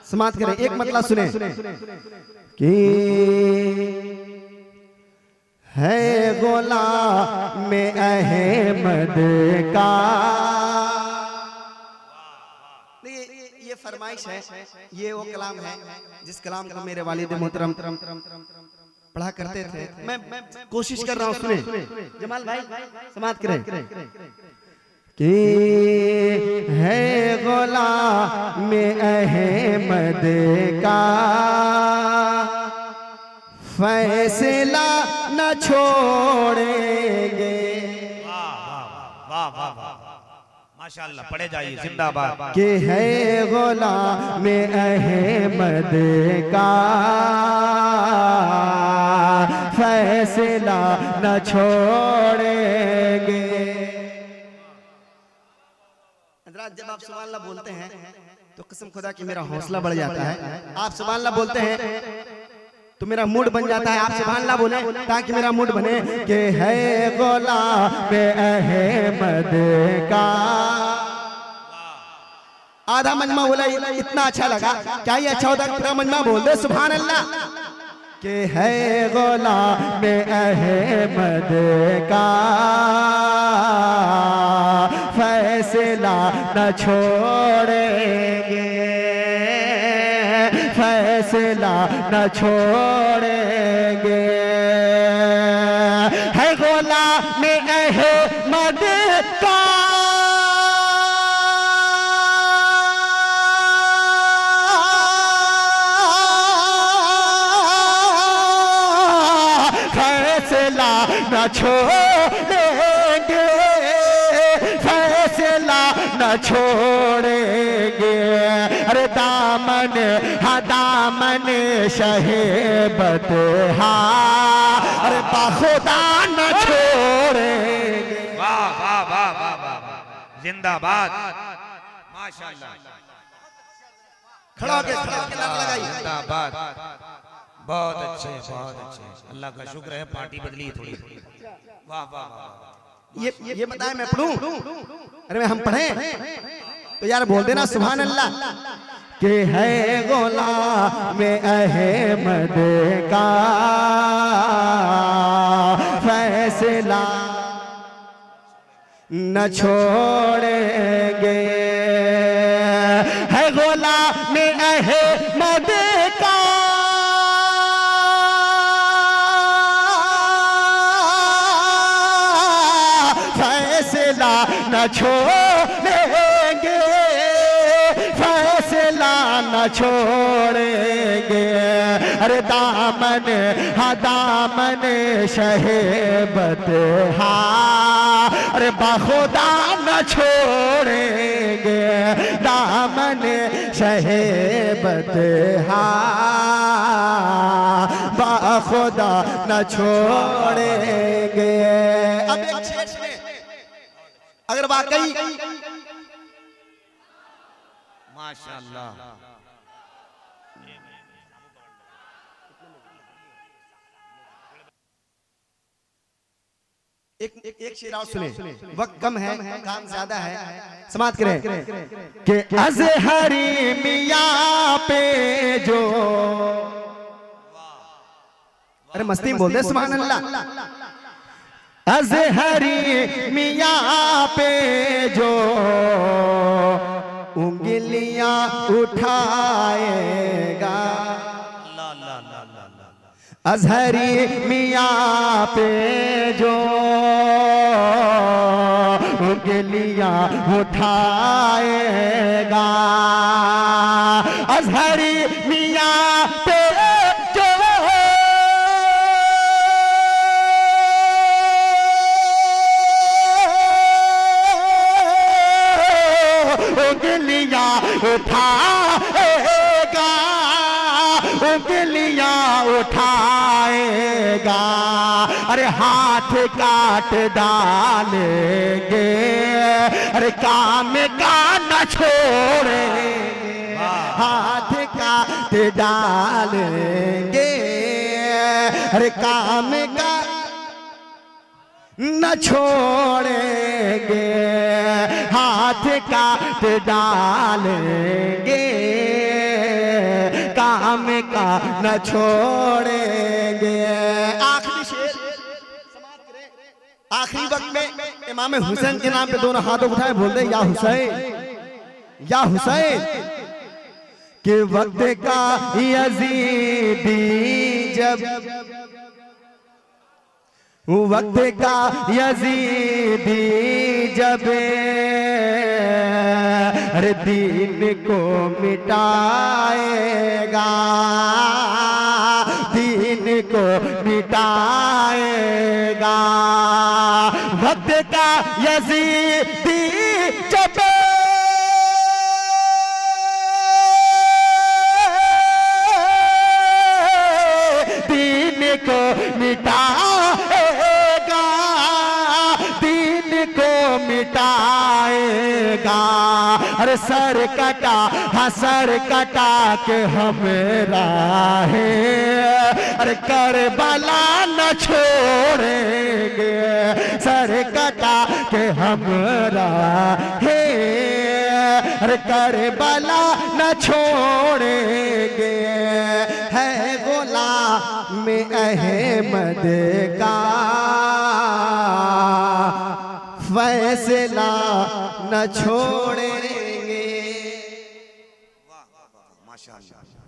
समाप्त करें। एक मतलब सुने कि है गुलाम में अहमद का, ये फरमाइश है, ये वो कलाम है जिस कलाम को मेरे वालिद मोहतरम पढ़ा करते थे। मैं कोशिश कर रहा हूँ, सुने जमाल भाई समाप्त करें कि है गुलाम में अहमद का फैसला न छोड़ेंगे। वाह वाह वाह माशाअल्लाह, पढ़े जाइए जिंदाबाद। कि है गुलाम में अहमद का फैसला न छोड़ेंगे। जब आप सुभान अल्लाह बोलते हैं तो कसम खुदा की मेरा हौसला बढ़ जाता है। आप सुभान अल्लाह बोलते हैं तो मेरा मूड बन जाता है। आप सुभान अल्लाह बोले ताकि मेरा मूड बने कि है गुलाम में अहमद का। आधा मजमा बोला इतना अच्छा लगा, क्या ये अच्छा होता पूरा मजमा बोल दे सुभान अल्लाह। कि है गुलाम में अहमद का फैसला न छोड़ेंगे, फैसला न छोड़ेंगे। है गुलाम में अहमद का फैसला न छोड़ेंगे, फैसला न छोड़ेंगे। अरे दामन हा दामन शहेबत हा, अरे बाखुदा न छोड़ेंगे। वाह वाह वाह वाह वाह जिंदाबाद माशाअल्लाह। खड़ा होके लात लगाई। जिंदाबाद, बहुत अच्छे बहुत अच्छे, अल्लाह का शुक्र है पार्टी बदली थोड़ी। वाह वाह वाह। ये बताए मैं पढ़ूं? अरे हम पढ़े तो यार बोल देना सुभान अल्लाह। कि है गुलाम में अहमद का फैसला न छोड़ेंगे। है गुलाम में अहमद का फैसला न छोड़ेंगे, फैसला न छोड़ेंगे। अरे दामन हा दामन शहेबत हा, अरे बाखुदा न छोड़ेंगे। दामन शहेबत हा बाखुदा न छोड़ेंगे। अब एक शेर में अगर वाकई माशाअल्लाह एक शेर और सुने, वक्त कम है काम ज्यादा है, समाप्त करें। कि अज़हरी मियाँ पे जो, अरे मस्ती में बोल दे सुभान अल्लाह। अज़हरी मियाँ पे जो उंगलियां उठाएगा, अज़हरी मियाँ पे जो उंगलियां उठाएगा। अज़हरी मियाँ पे जो उंगलियां उठाएगा, उंगलियां उठाएगा। अरे हाथ काट डालेंगे, अरे काम का न छोड़ेंगे। हाथ काट डालेंगे, अरे काम का न छोड़ेंगे। हाथ काट डालेंगे, काम का न छोड़ेंगे। आखिरी शेर, आखिरी वक्त में इमाम हुसैन के नाम पे दोनों हाथों उठाए बोल दे या हुसैन या हुसैन। कि वक्त का यजीदी जब, वक्त का यजीदी जब अरे दीन को मिटाएगा, दीन को मिटाएगा। वक्त का यजीदी जब दीन को मिटाएगा, दीन को मिटाएगा। अरे सर कटा, हाँ सर कटा के हमरा है, अरे करबला न छोड़ेंगे। सर कटा के हमरा है, अरे करबला न छोड़ेंगे। है गुलाम अहमद का फैसला न छोड़े।